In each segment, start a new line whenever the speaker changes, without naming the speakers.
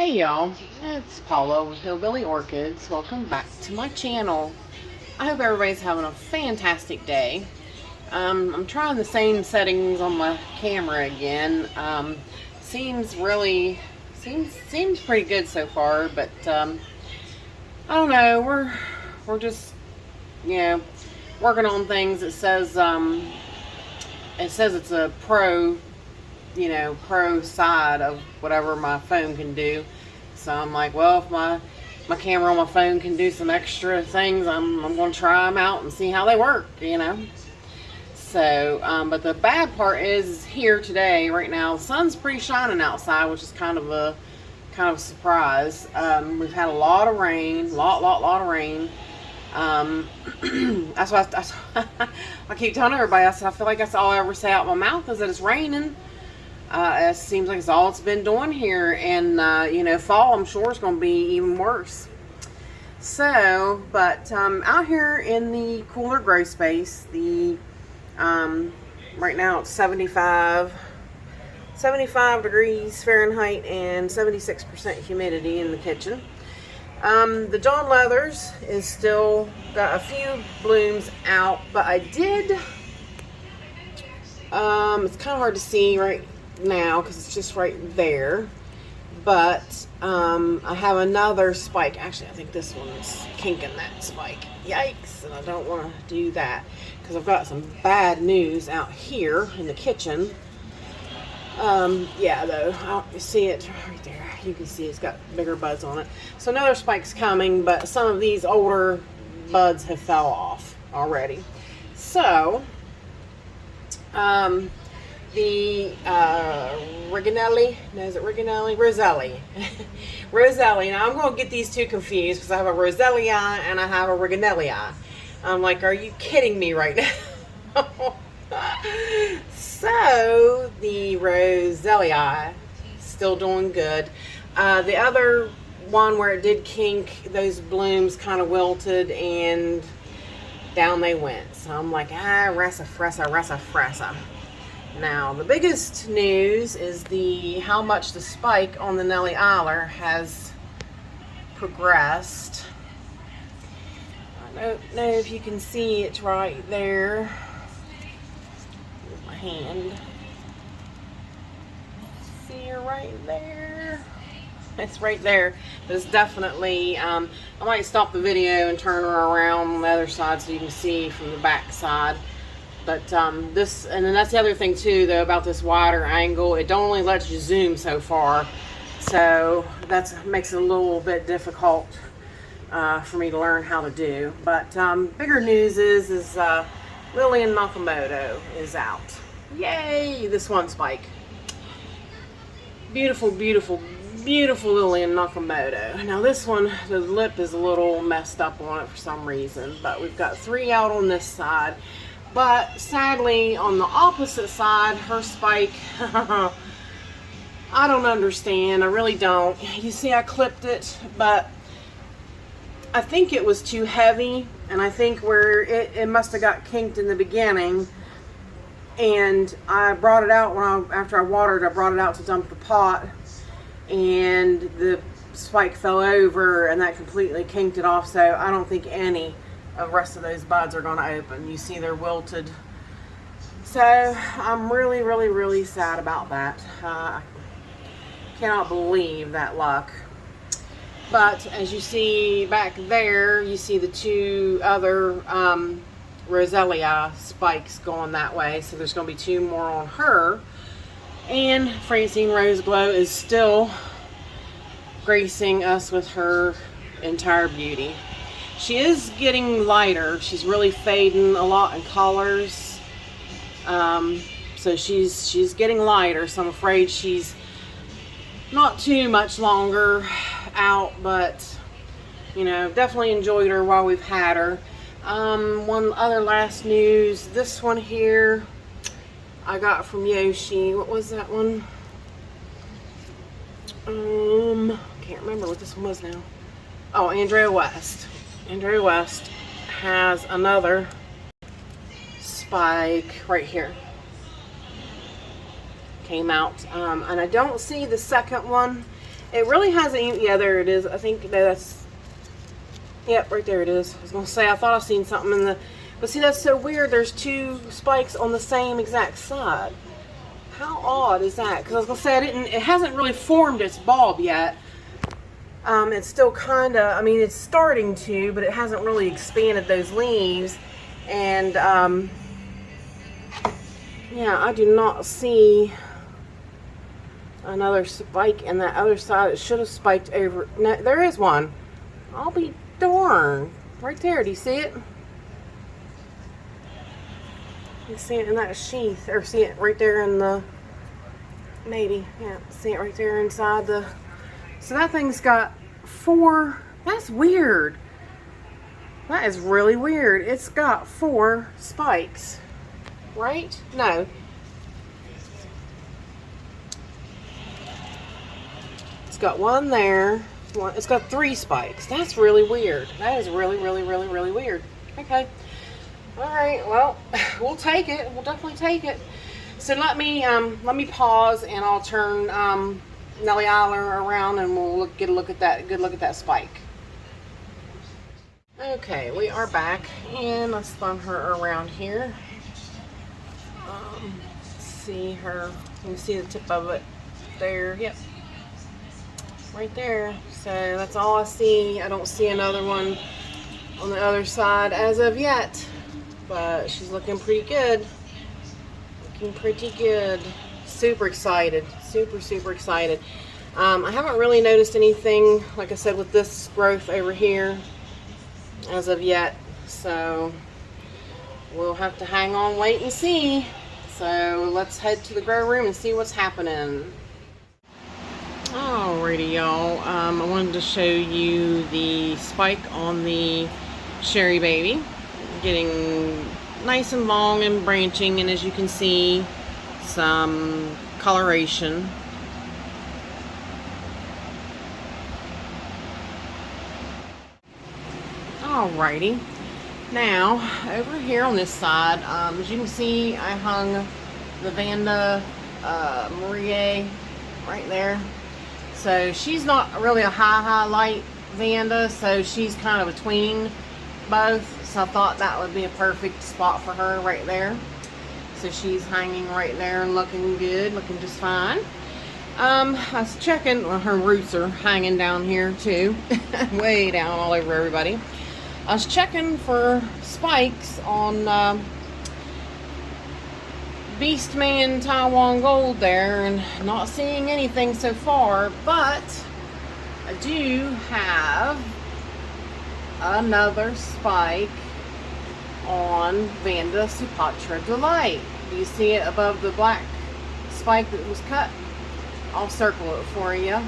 Hey y'all, it's Paula with Hillbilly Orchids. Welcome back to my channel. I hope everybody's having a fantastic day. I'm trying the same settings on my camera again. Seems pretty good so far, but I don't know. We're just working on things. It says it's a pro side of whatever my phone can do. So I'm like, well, if my camera on my phone can do some extra things, I'm going to try them out and see how they work, So, but the bad part is here today, right now, the sun's pretty shining outside, which is kind of a surprise. We've had a lot of rain, lot of rain. That's why I keep telling everybody, I feel like that's all I ever say out my mouth is that it's raining. It seems like it's all it's been doing here, and fall I'm sure is going to be even worse. So, but out here in the cooler grow space, the right now it's 75 degrees Fahrenheit and 76% humidity in the kitchen. The John Leathers is still got a few blooms out, but I did. It's kind of hard to see right now because it's just right there, but I have another spike. Actually, I think this one's kinking that spike. Yikes! And I don't want to do that because I've got some bad news out here in the kitchen. Yeah, though, you see it right there. You can see it's got bigger buds on it. So another spike's coming, but some of these older buds have fell off already. So the Riganelli, no, is it Riganelli? Roselli. Roselli. Now I'm going to get these two confused because I have a Roselli and I have a Riganelli. I'm like, are you kidding me right now? So the Roselli still doing good. The other one where it did kink, those blooms kind of wilted and down they went. So I'm like, rasa fresa. Now, the biggest news is how much the spike on the Nellie Eiler has progressed. I don't know if you can see it right there with my hand. See her right there? It's right there. But it's definitely, I might stop the video and turn her around on the other side so you can see from the back side. But and then that's the other thing too, though, about this wider angle. It don't only let you zoom so far, so that makes it a little bit difficult for me to learn how to do. But bigger news is Lillian Nakamoto is out. Yay! This one spike. Beautiful Lillian Nakamoto. Now this one, the lip is a little messed up on it for some reason, but we've got 3 out on this side. But sadly, on the opposite side, her spike, I don't understand. I really don't. You see, I clipped it, but I think it was too heavy, and I think where it must have got kinked in the beginning. And I brought it out after I watered. I brought it out to dump the pot, and the spike fell over, and that completely kinked it off. So I don't think any of the rest of those buds are going to open. You see they're wilted. So I'm really sad about that. Cannot believe that luck. But as you see back there, you see the 2 other Roselli spikes going that way. So there's going to be 2 more on her. And Francine Rose Glow is still gracing us with her entire beauty. She is getting lighter. She's really fading a lot in colors. So she's getting lighter. So I'm afraid she's not too much longer out, but definitely enjoyed her while we've had her. One other last news. This one here I got from Yoshi. What was that one? Can't remember what this one was now. Oh, Andrea West. Andrea West has another spike right here. Came out, and I don't see the second one, It really hasn't even, yeah, there it is. I think that's, yep, right there it is. I was going to say, I thought I seen something in the, but see, that's so weird. There's two spikes on the same exact side. How odd is that? Because I was going to say, it hasn't really formed its bulb yet. It's still kind of, I mean, it's starting to, but it hasn't really expanded those leaves. And, yeah, I do not see another spike in that other side. It should have spiked over. No, there is one. I'll be darned. Right there. Do you see it? You see it in that sheath, or see it right there in the, maybe, yeah, see it right there inside the, so that thing's got 4, that's weird. That is really weird. It's got 4 spikes, right? No. It's got one there, it's got 3 spikes. That's really weird. That is really, really, really, really weird. Okay. All right, well, we'll take it. We'll definitely take it. So let me pause, and I'll turn Nellie Eiler around, and we'll get a look at that. Good look at that spike. Okay, we are back, and let's spin her around here. See her. You can see the tip of it there. Yep, right there. So that's all I see. I don't see another one on the other side as of yet. But she's looking pretty good. Looking pretty good. Super excited. Super, super excited. I haven't really noticed anything, like I said, with this growth over here as of yet. So we'll have to hang on, wait and see. So let's head to the grow room and see what's happening. Alrighty, y'all. I wanted to show you the spike on the Sherry Baby. Getting nice and long and branching, and as you can see, some coloration. Alrighty, now over here on this side, as you can see, I hung the Vanda Marie right there. So she's not really a high light Vanda, so she's kind of between both. So I thought that would be a perfect spot for her right there. So she's hanging right there and looking good, looking just fine. I was checking, well, her roots are hanging down here too, way down all over everybody. I was checking for spikes on Beastman Taiwan Gold there, and not seeing anything so far, but I do have another spike on Vanda Supatra Delight. Do you see it above the black spike that was cut? I'll circle it for you.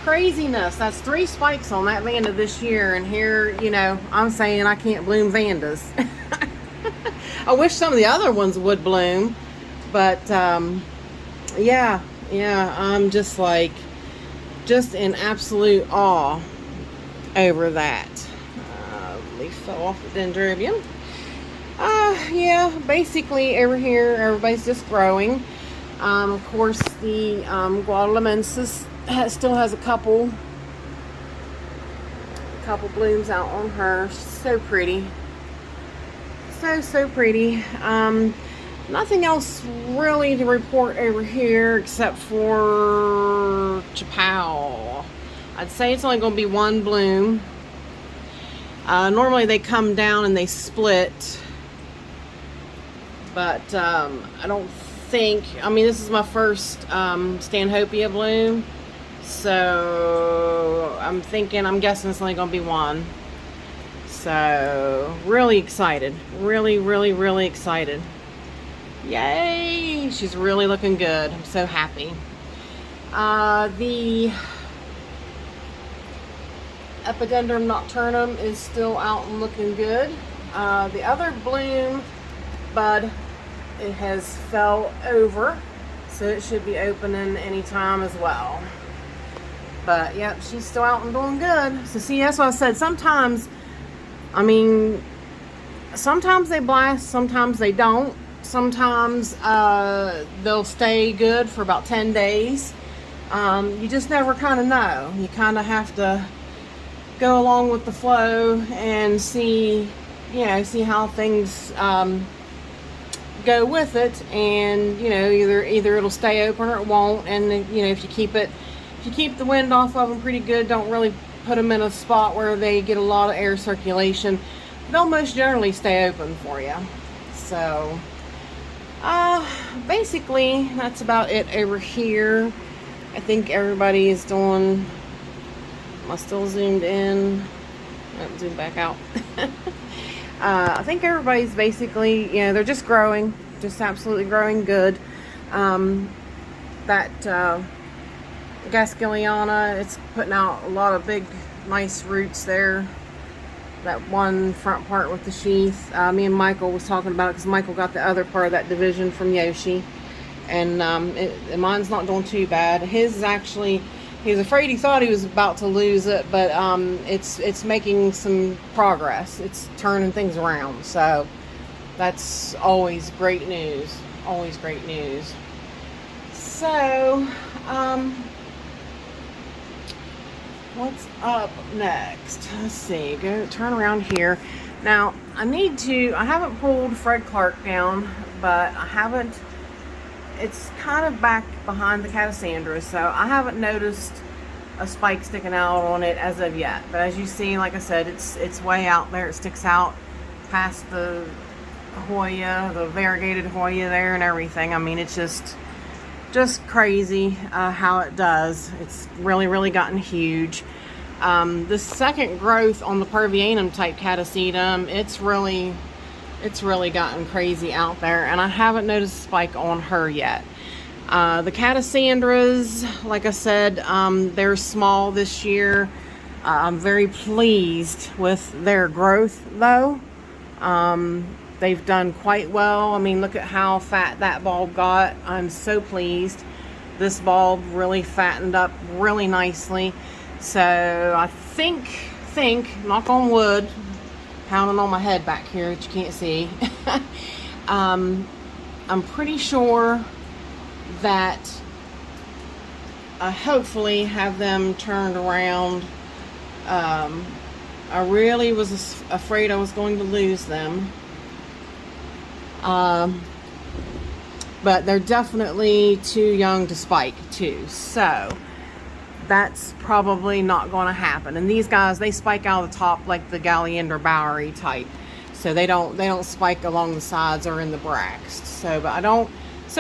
Craziness. That's 3 spikes on that Vanda this year, and here, you know, I'm saying I can't bloom Vandas. I wish some of the other ones would bloom, but yeah, I'm just like, just in absolute awe over that. Leaf fell off the dendrobium. Yeah, basically over here everybody's just growing. Of course, the Guadalamensis still has a couple blooms out on her. She's so pretty, so pretty. Nothing else really to report over here except for Chappelle. I'd say it's only going to be 1 bloom. Normally they come down and they split, but I don't think, I mean, this is my first Stanhopea bloom, so I'm guessing it's only going to be 1. So really excited, really excited. Yay, she's really looking good. I'm so happy. The Epidendrum nocturnum is still out and looking good. The other bloom bud, it has fell over, so it should be opening anytime as well. But yep, she's still out and doing good. So see, that's what I said. Sometimes, I mean, sometimes they blast, sometimes they don't. Sometimes they'll stay good for about 10 days. You just never kind of know. You kind of have to go along with the flow and see, see how things go with it, and either it'll stay open or it won't. And if you keep the wind off of them pretty good, don't really put them in a spot where they get a lot of air circulation, they'll most generally stay open for you. So basically that's about it over here. I think everybody is doing, am I still zoomed in? Zoom back out. I think everybody's basically, they're just growing, just absolutely growing good. That Gaskeliana, it's putting out a lot of big, nice roots there. That one front part with the sheath. Me and Michael was talking about it because Michael got the other part of that division from Yoshi. And mine's not doing too bad. His is actually, he was afraid, he thought he was about to lose it, but it's making some progress. It's turning things around, so that's always great news. Always great news. So, what's up next? Let's see. Turn around here. Now, I haven't pulled Fred Clark down, but I haven't. It's kind of back behind the Cassandra, so I haven't noticed a spike sticking out on it as of yet. But as you see, like I said, it's way out there. It sticks out past the Hoya, the variegated Hoya there and everything. I mean, it's just crazy how it does. It's really, really gotten huge. The second growth on the Pervianum type Catasetum, it's really gotten crazy out there, and I haven't noticed a spike on her yet. The Catasandras, like I said, they're small this year. I'm very pleased with their growth, though. They've done quite well. I mean, look at how fat that bulb got. I'm so pleased. This bulb really fattened up really nicely. So I think, knock on wood, pounding on my head back here that you can't see. I'm pretty sure that I hopefully have them turned around. I really was afraid I was going to lose them. But they're definitely too young to spike too. So that's probably not going to happen. And these guys, they spike out of the top like the Galleander Bowery type. So they don't spike along the sides or in the bracts. So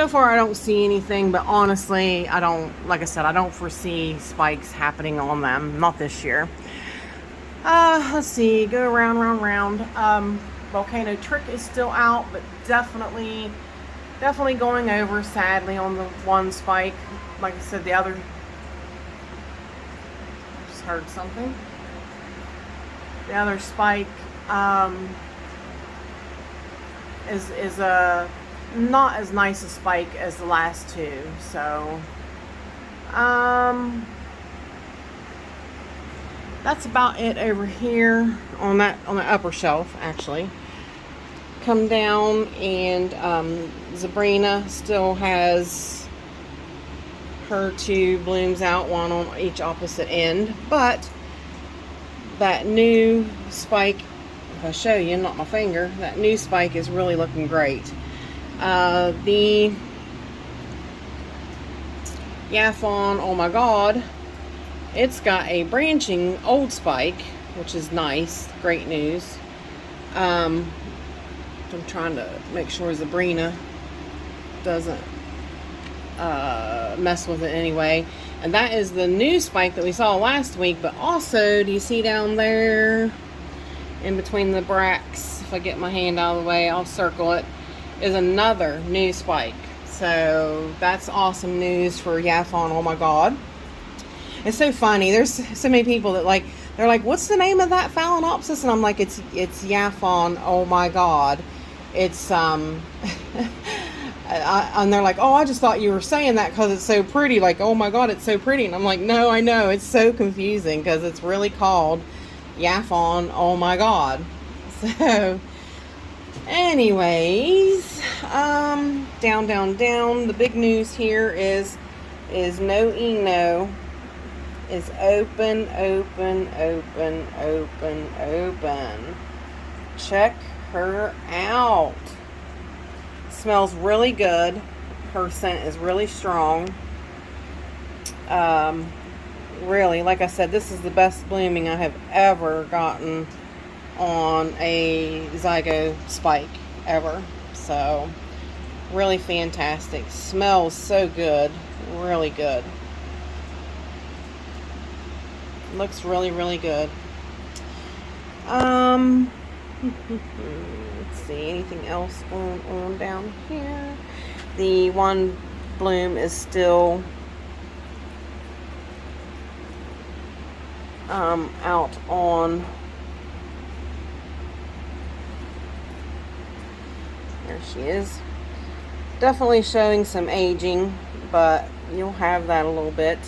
far I don't see anything, but honestly, like I said, I don't foresee spikes happening on them. Not this year. Let's see, go round. Volcano Trick is still out, but definitely going over, sadly, on the one spike. Like I said, the other, just heard something. The other spike is a not as nice a spike as the last two. So that's about it over here on the upper shelf. Actually, come down, and Sabrina still has her two blooms out, one on each opposite end. But that new spike, if I show you, not my finger, that new spike is really looking great. The Yaphon, oh my god, it's got a branching old spike, which is nice. Great news. I'm trying to make sure Sabrina doesn't mess with it anyway. And that is the new spike that we saw last week. But also, do you see down there in between the bracts, if I get my hand out of the way, I'll circle it, is another new spike. So that's awesome news for Yaphon. Oh my god. It's so funny. There's so many people that they're like, what's the name of that Phalaenopsis? And I'm like, it's Yaphon. Oh my god. It's and they're like, oh, I just thought you were saying that because it's so pretty. Like, oh my god, it's so pretty. And I'm like, no, I know, it's so confusing because it's really called Yaphon. Oh my god. So anyways, down. The big news here is is No Eno is open, open, open, open, open. Check her out. Smells really good. Her scent is really strong. Really, like I said, this is the best blooming I have ever gotten on a Zygo spike ever. So really fantastic. Smells so good. Really good. Looks really, really good. Let's see, anything else going on down here? The one bloom is still out on, there she is. Definitely showing some aging, but you'll have that a little bit.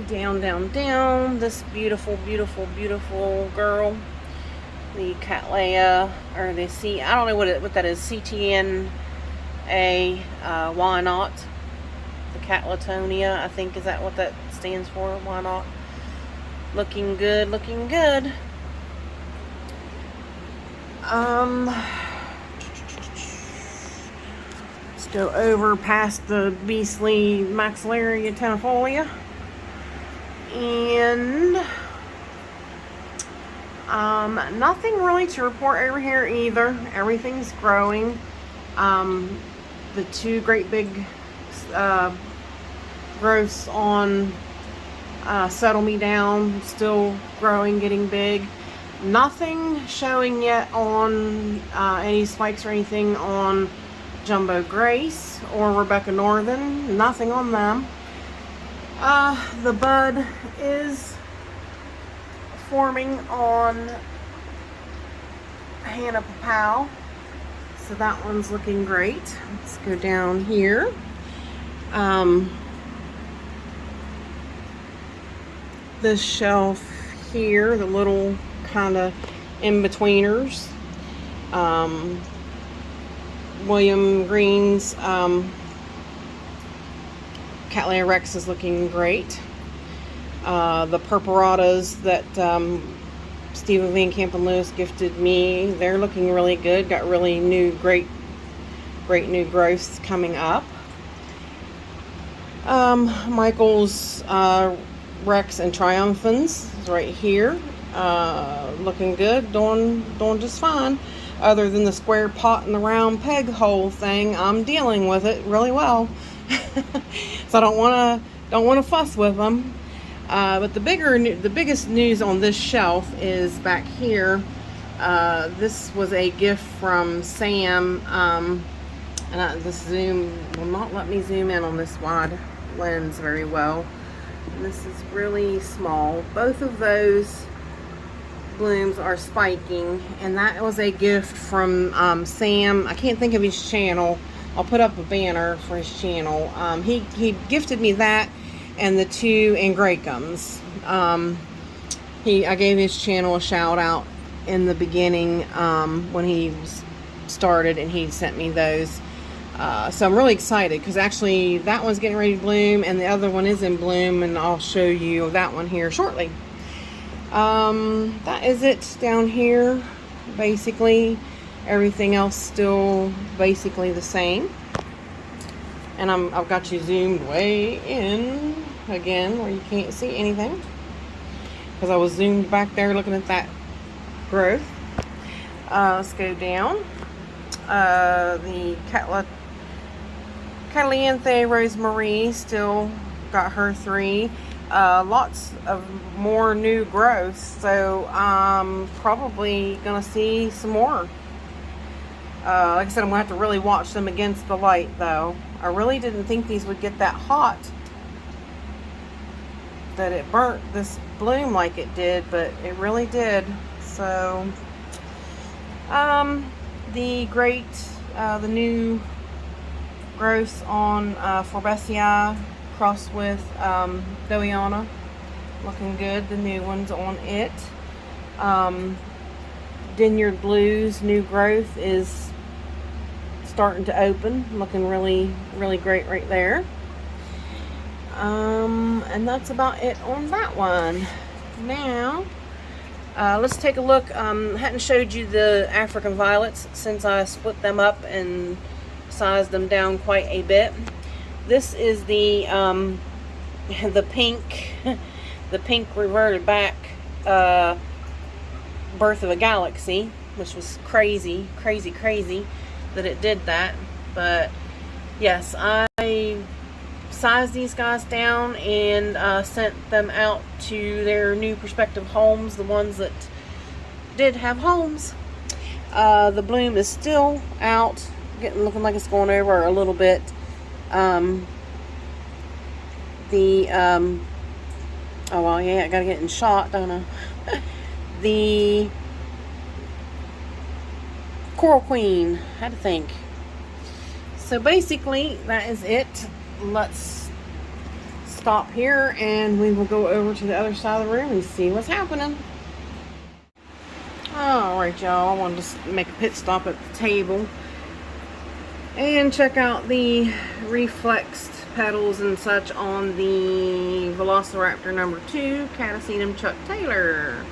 Down, down, down. This beautiful, beautiful, beautiful girl. The Cattleya, or the C, I don't know what that is, CTNA, why not? The Catletonia, I think, is that what that stands for? Why not? Looking good, looking good. Let's go over past the beastly Maxillaria tenafolia. And nothing really to report over here either. Everything's growing. The two great big growths on Settle Me Down, still growing, getting big. Nothing showing yet on any spikes or anything on Jumbo Grace or Rebecca Northern. Nothing on them. The bud is forming on Hannah Papal, so that one's looking great. Let's go down here. This shelf here, the little kind of in-betweeners. William Green's Cattleya Rex is looking great. The Purpuratas that Stephen Van Camp and Lewis gifted me, they're looking really good. Got really new, great new growths coming up. Michael's Rex and Triumphans is right here. Looking good, doing just fine. Other than the square pot and the round peg hole thing, I'm dealing with it really well. So I don't want to fuss with them. But the biggest news on this shelf is back here. This was a gift from Sam, and this zoom will not let me zoom in on this wide lens very well. And this is really small. Both of those blooms are spiking, and that was a gift from Sam. I can't think of his channel. I'll put up a banner for his channel. He gifted me that and the two Angraecums. I gave his channel a shout out in the beginning when he started, and he sent me those. So I'm really excited because actually that one's getting ready to bloom and the other one is in bloom, and I'll show you that one here shortly. That is it down here. Basically everything else still basically the same, and I've got you zoomed way in again where you can't see anything because I was zoomed back there looking at that growth. Let's go down. The Catalanthe Rosemarie still got her 3. Lots of more new growth, so I'm probably gonna see some more. Like I said, I'm gonna have to really watch them against the light though. I really didn't think these would get that hot, that it burnt this bloom like it did, but it really did. So the new growths on Forbesii crossed with Dowiana, looking good. The new ones on it. Dinyard Blues new growth is starting to open, looking really, really great right there. And that's about it on that one. Now, let's take a look. Hadn't showed you the African violets since I split them up and sized them down quite a bit. This is the pink, the pink reverted back Birth of a Galaxy, which was crazy that it did that. But yes, I sized these guys down and sent them out to their new prospective homes, the ones that did have homes. The bloom is still out, looking like it's going over a little bit. Oh well, yeah, I gotta get in shot, don't I? The Coral Queen, had to think. So basically, that is it. Let's stop here and we will go over to the other side of the room and see what's happening. Alright, y'all, I wanted to make a pit stop at the table and check out the reflexed petals and such on the Velociraptor number 2, Catasetum Chuck Taylor.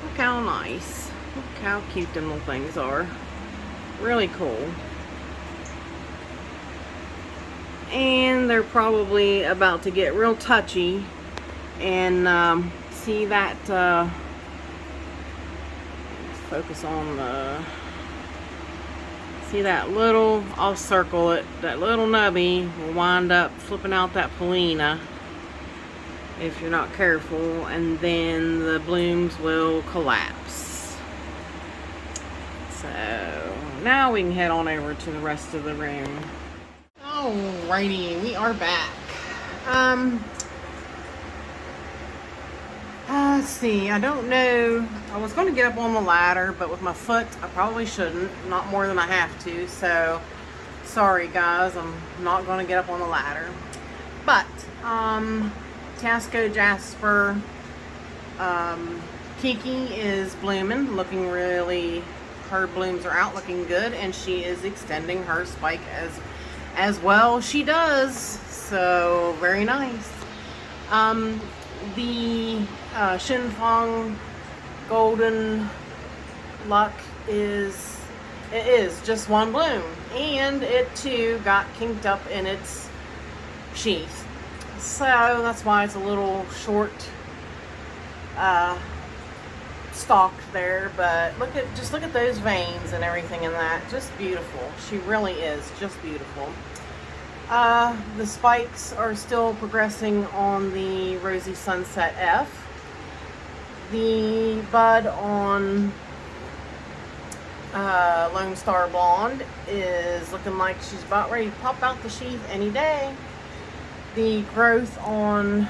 Look how nice. Look how cute them little things are. Really cool. And they're probably about to get real touchy and see that focus on the, see that little, I'll circle it, that little nubby will wind up flipping out that Polina if you're not careful, and then the blooms will collapse. So now we can head on over to the rest of the room. Alrighty, we are back. Let's see, I don't know, I was going to get up on the ladder, but with my foot, I probably shouldn't, not more than I have to, so sorry guys, I'm not going to get up on the ladder. But, Tasco Jasper, Kiki is blooming, looking really, her blooms are out looking good, and she is extending her spike as well she does, so very nice. The Shinfang Golden Luck is just one bloom, and it too got kinked up in its sheath, so that's why it's a little short stalked there. But just look at those veins and everything in that, just beautiful. She really is just beautiful. The spikes are still progressing on the Rosy Sunset F. The bud on Lone Star Blonde is looking like she's about ready to pop out the sheath any day. The growth on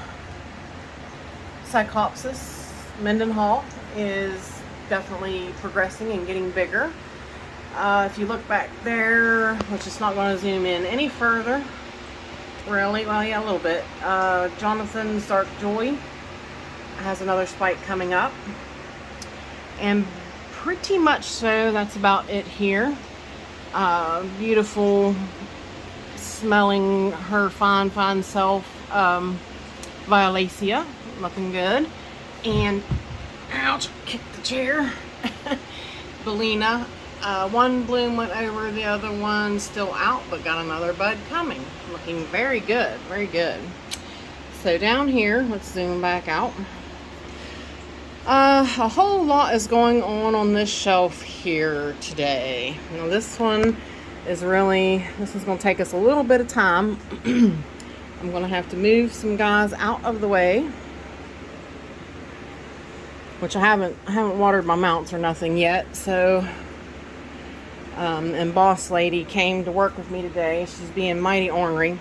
Cyclopsis Mendenhall is definitely progressing and getting bigger. If you look back there, which is not going to zoom in any further, really, well, yeah, a little bit. Jonathan's Dark Joy has another spike coming up, and pretty much so that's about it here. Beautiful smelling, her fine self, Violacea, looking good. And ouch, kicked the chair. Bellina, one bloom went over, the other one still out, but got another bud coming, looking very good, very good. So down here, let's zoom back out. A whole lot is going on this shelf here today. Now this one is really, this is going to take us a little bit of time. I'm going to have to move some guys out of the way, which I haven't watered my mounts or nothing yet. So, and Boss Lady came to work with me today. She's being mighty ornery.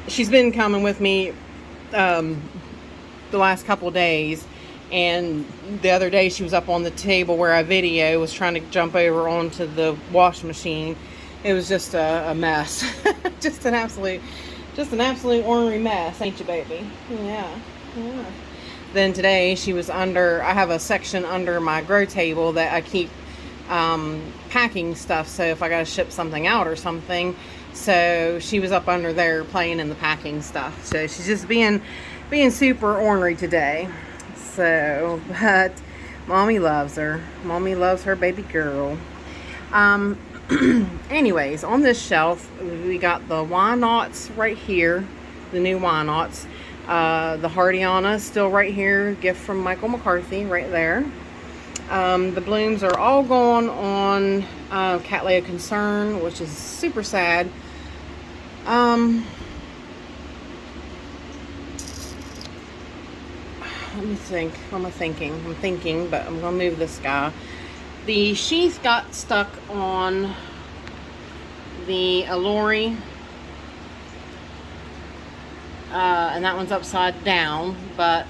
She's been coming with me the last couple of days. And the other day she was up on the table where I video, was trying to jump over onto the wash machine. It was just a mess. just an absolute ornery mess, ain't you, baby? Yeah. Then today she was under, I have a section under my grow table that I keep packing stuff. So if I got to ship something out or something, so she was up under there playing in the packing stuff. So she's just being super ornery today. So, but mommy loves her. Mommy loves her baby girl. Anyways, on this shelf, we got the Why Nots right here, the new Why Nots. The Hardiana still right here, gift from Michael McCarthy right there. The blooms are all gone on Cattleya Concern, which is super sad. Let me think. What am I thinking? I'm thinking, but I'm going to move this guy. The sheath got stuck on the Alluri. And that one's upside down, but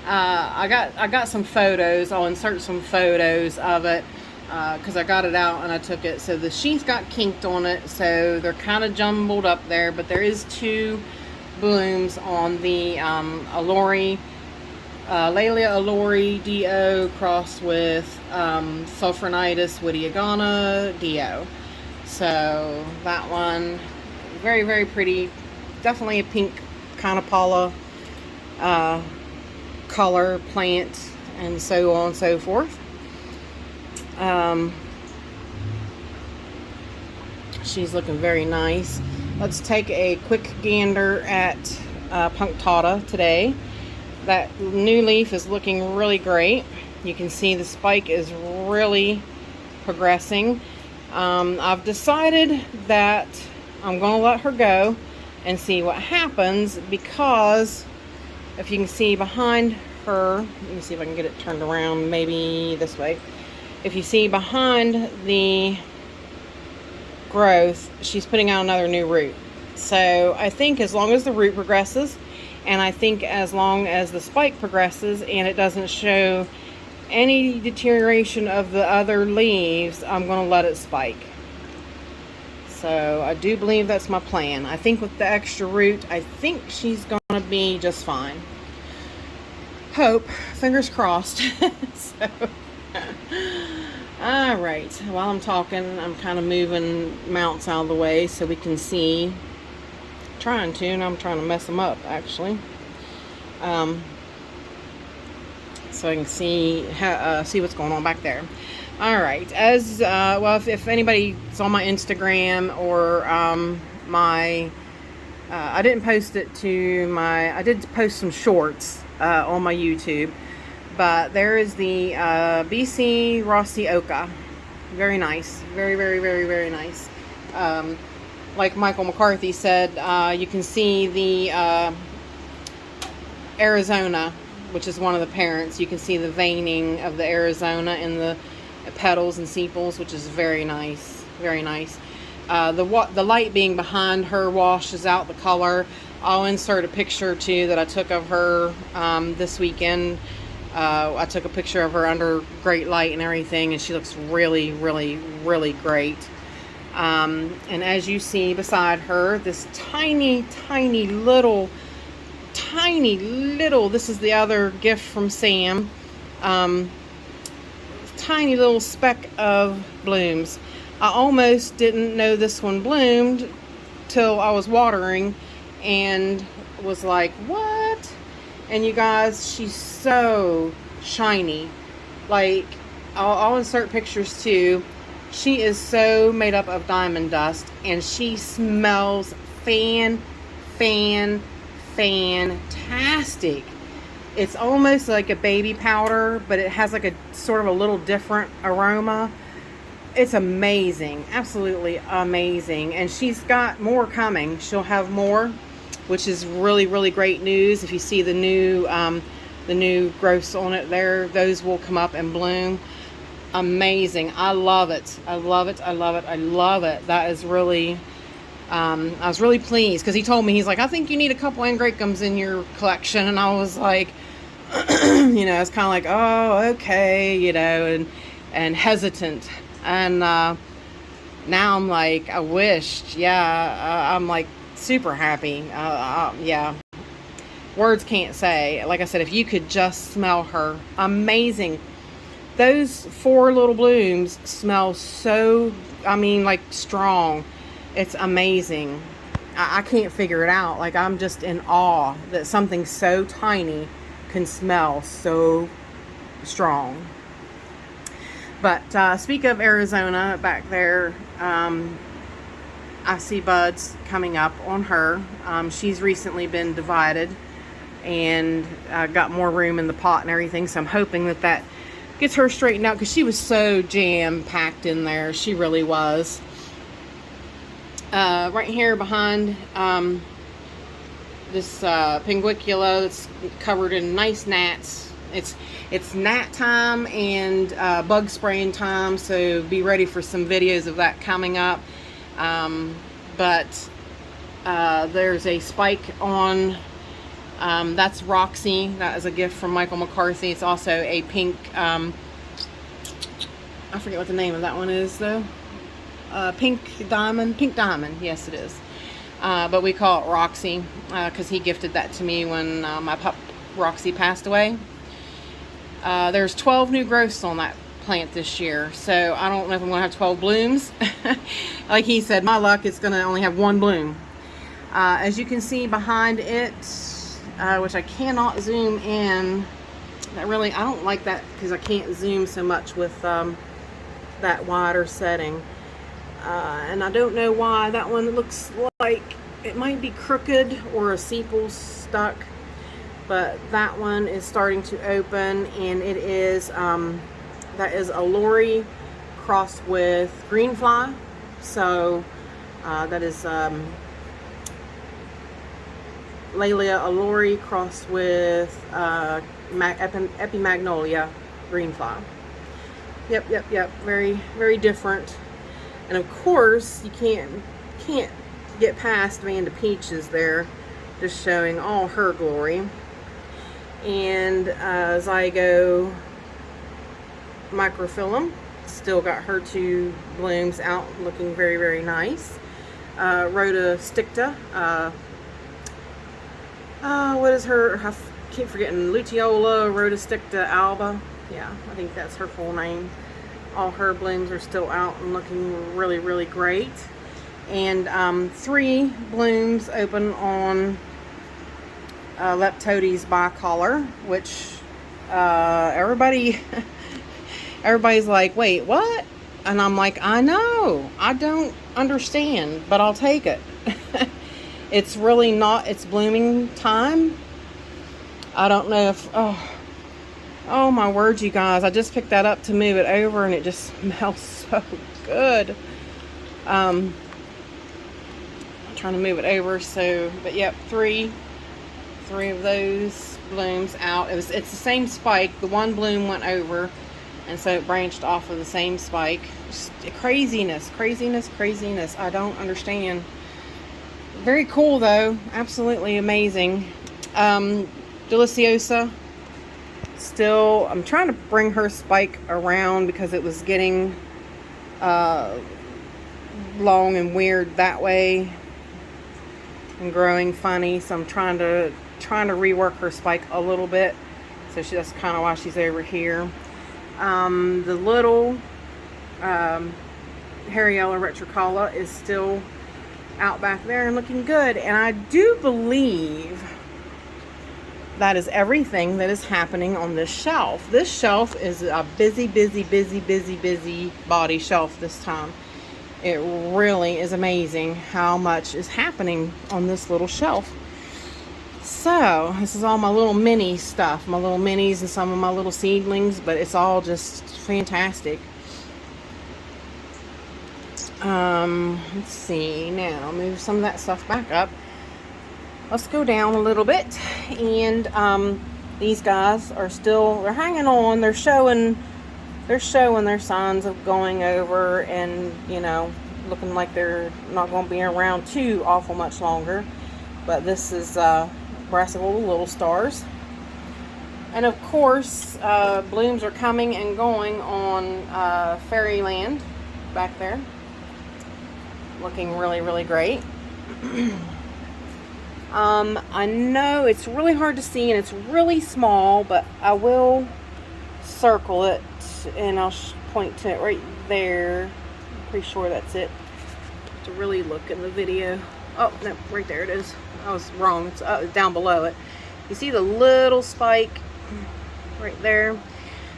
I got some photos. I'll insert some photos of it because I got it out and I took it. So the sheath got kinked on it, so they're kind of jumbled up there, but there is 2 blooms on the Alluri, Laelia Alluri Do crossed with Sulphurnitis Whittiagana Do. So that one, very, very pretty. Definitely a pink kind of Paula color plant, and so on and so forth. She's looking very nice. Let's take a quick gander at Punctata today. That new leaf is looking really great. You can see the spike is really progressing. I've decided that I'm going to let her go and see what happens, because if you can see behind her, let me see if I can get it turned around, maybe this way. If you see behind the growth, she's putting out another new root. So I think as long as the root progresses, and I think as long as the spike progresses and it doesn't show any deterioration of the other leaves, I'm going to let it spike. So I do believe that's my plan. I think with the extra root, I think she's going to be just fine. Hope. Fingers crossed. So, all right. While I'm talking, I'm kind of moving mounts out of the way so we can see. Trying to, and I'm trying to mess them up, actually. So I can see what's going on back there. All right, as well, if anybody's on my Instagram or I didn't post it to I did post some shorts on my YouTube, but there is the BC Rossi Oka. Very nice, very, very, very, very nice. Like Michael McCarthy said, you can see the Arizona, which is one of the parents. You can see the veining of the Arizona in the petals and sepals, which is very nice, very nice. The light being behind her washes out the color. I'll insert a picture too that I took of her this weekend. I took a picture of her under great light and everything, and she looks really, really, really great. And as you see beside her, this tiny little, this is the other gift from Sam, tiny little speck of blooms. I almost didn't know this one bloomed till I was watering and was like, what? And you guys, she's so shiny. Like, I'll insert pictures too. She is so made up of diamond dust, and she smells fantastic. It's almost like a baby powder, but it has like a sort of a little different aroma. It's amazing, absolutely amazing. And she's got more coming. She'll have more, which is really, really great news. If you see the new growths on it there, those will come up and bloom. Amazing. I love it. I love it. I love it. I love it. That is really, I was really pleased because he told me, he's like, I think you need a couple angraecums in your collection. And I was like, you know, it's kind of like, oh, okay, you know, and hesitant. And now I'm like, I wished, yeah, I'm like super happy. Yeah, words can't say. Like I said, if you could just smell her, amazing. those 4 little blooms smell so, I mean, like strong. It's amazing. I can't figure it out. Like, I'm just in awe that something so tiny can smell so strong. But speak of Arizona, back there, I see buds coming up on her. She's recently been divided and got more room in the pot and everything, so I'm hoping that that gets her straightened out, because she was so jam-packed in there. She really was. Right here behind this pinguicula that's covered in nice gnats. It's gnat time and bug spraying time, so be ready for some videos of that coming up. But there's a spike on, that's Roxy. That is a gift from Michael McCarthy. It's also a pink, I forget what the name of that one is though. Pink diamond, yes it is. But we call it Roxy, because he gifted that to me when my pup Roxy passed away. There's 12 new growths on that plant this year, so I don't know if I'm gonna have 12 blooms. Like he said, my luck, it's gonna only have 1 bloom. As you can see behind it, which I cannot zoom in, that really, I don't like that because I can't zoom so much with that wider setting. And I don't know why that one looks like it might be crooked or a sepal's stuck, but that one is starting to open, and it is that is a Lori crossed with greenfly. So that is Laelia alori crossed with Epimagnolia greenfly. Yep. Very, very different. And of course, you can't get past Vanda Peaches there, just showing all her glory. And Zygo Microphyllum still got her 2 blooms out, looking very, very nice. Rhoda Sticta, what is her? I keep forgetting. Luteola Rhoda Sticta alba. Yeah, I think that's her full name. All her blooms are still out and looking really, really great. And 3 blooms open on Leptodes bicolor, which everybody's like, wait, what? And I'm like, I know, I don't understand, but I'll take it. It's really not its blooming time. I don't know if, oh my word, you guys, I just picked that up to move it over and it just smells so good. I'm trying to move it over, so, but yep, three of those blooms out. It's the same spike. The one bloom went over, and so it branched off of the same spike. Just craziness. I don't understand. Very cool though, absolutely amazing. Deliciosa, still, I'm trying to bring her spike around because it was getting long and weird that way and growing funny, so I'm trying to rework her spike a little bit. So that's kind of why she's over here. The little Hariella retricala is still out back there and looking good, and I do believe that is everything that is happening on this shelf. This shelf is a busy body shelf this time. It really is amazing how much is happening on this little shelf. So this is all my little mini stuff, my little minis and some of my little seedlings, but it's all just fantastic. Let's see, now move some of that stuff back up. Let's go down a little bit, and these guys are still, they're hanging on, they're showing their signs of going over, and you know, looking like they're not going to be around too awful much longer. But this is Brassica Little Stars, and of course blooms are coming and going on Fairyland back there, looking really great. I know it's really hard to see and it's really small, but I will circle it, and I'll point to it right there. I'm pretty sure that's it. To really look in the video. Oh, no, right there it is. I was wrong. It's down below it. You see the little spike right there?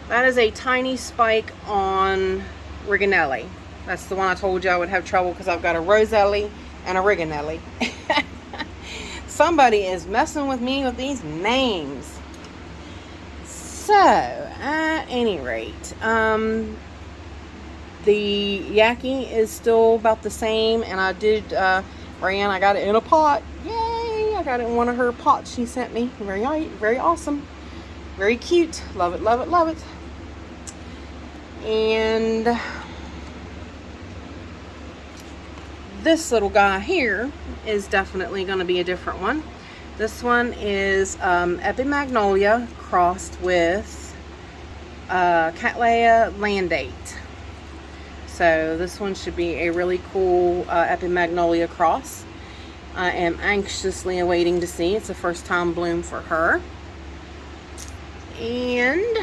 That is a tiny spike on Rigonelli. That's the one I told you I would have trouble because I've got a Roselli and a Rigonelli. Somebody is messing with me with these names. So, at any rate, the Yaki is still about the same, and I did, Brianne, I got it in a pot. Yay! I got it in one of her pots she sent me. Very awesome. Very cute. Love it, love it, love it. And this little guy here is definitely going to be a different one. This one is Epimagnolia crossed with Cattleya Landate. So this one should be a really cool Epimagnolia cross. I am anxiously awaiting to see. It's a first time bloom for her. And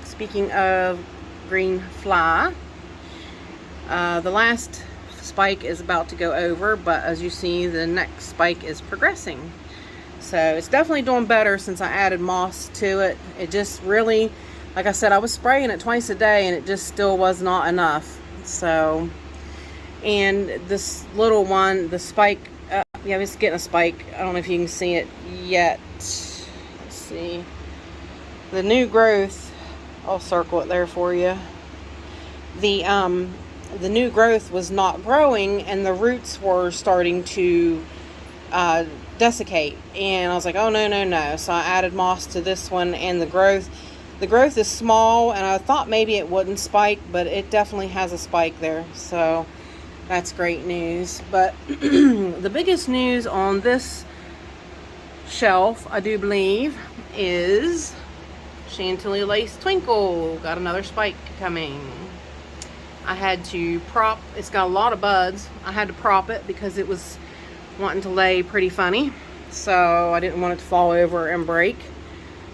speaking of green fly, the last spike is about to go over, but as you see, the next spike is progressing. So it's definitely doing better since I added moss to it. It just really, like I said, I was spraying it twice a day and it just still was not enough. So, and this little one, the spike, yeah, it's getting a spike. I don't know if you can see it yet. Let's see. The new growth, I'll circle it there for you. The new growth was not growing and the roots were starting to desiccate, and I was like, oh no. So I added moss to this one, and the growth is small, and I thought maybe it wouldn't spike, but it definitely has a spike there, so that's great news. But the biggest news on this shelf, I do believe, is Chantilly Lace Twinkle. Got another spike coming. I had to prop, it's got a lot of buds. I had to prop it because it was wanting to lay pretty funny. So I didn't want it to fall over and break.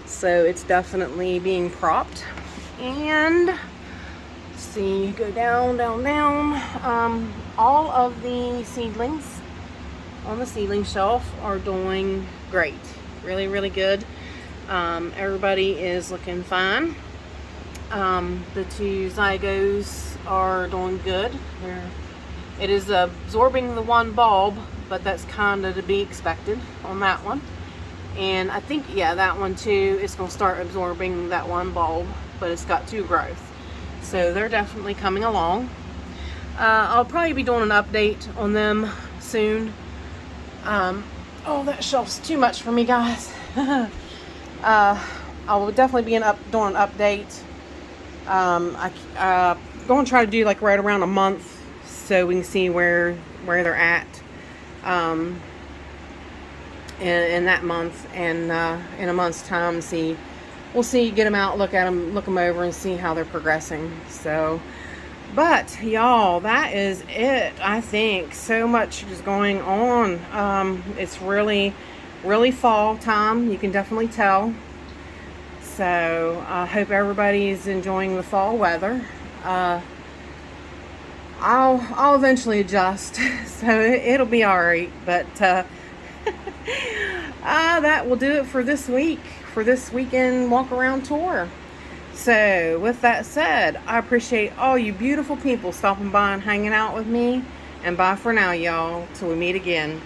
So it's definitely being propped. And let's see, go down. All of the seedlings on the seedling shelf are doing great. Really good. Everybody is looking fine. The two zygos are doing good. It is absorbing the one bulb, but that's kind of to be expected on that one. And I think, yeah, that one too is going to start absorbing that one bulb, but it's got two growth. So they're definitely coming along. I'll probably be doing an update on them soon. Oh, that shelf's too much for me, guys. I will definitely be doing an update. I'm going to try to do like right around a month so we can see where they're at in that month, and in a month's time we'll see, get them out, look at them, look them over, and see how they're progressing. So, but y'all, that is it. I think so much is going on. It's really fall time. You can definitely tell. So I hope everybody's enjoying the fall weather. I'll eventually adjust, so it'll be all right. But that will do it for this week, for this weekend walk around tour. So with that said, I appreciate all you beautiful people stopping by and hanging out with me. And bye for now, y'all, till we meet again.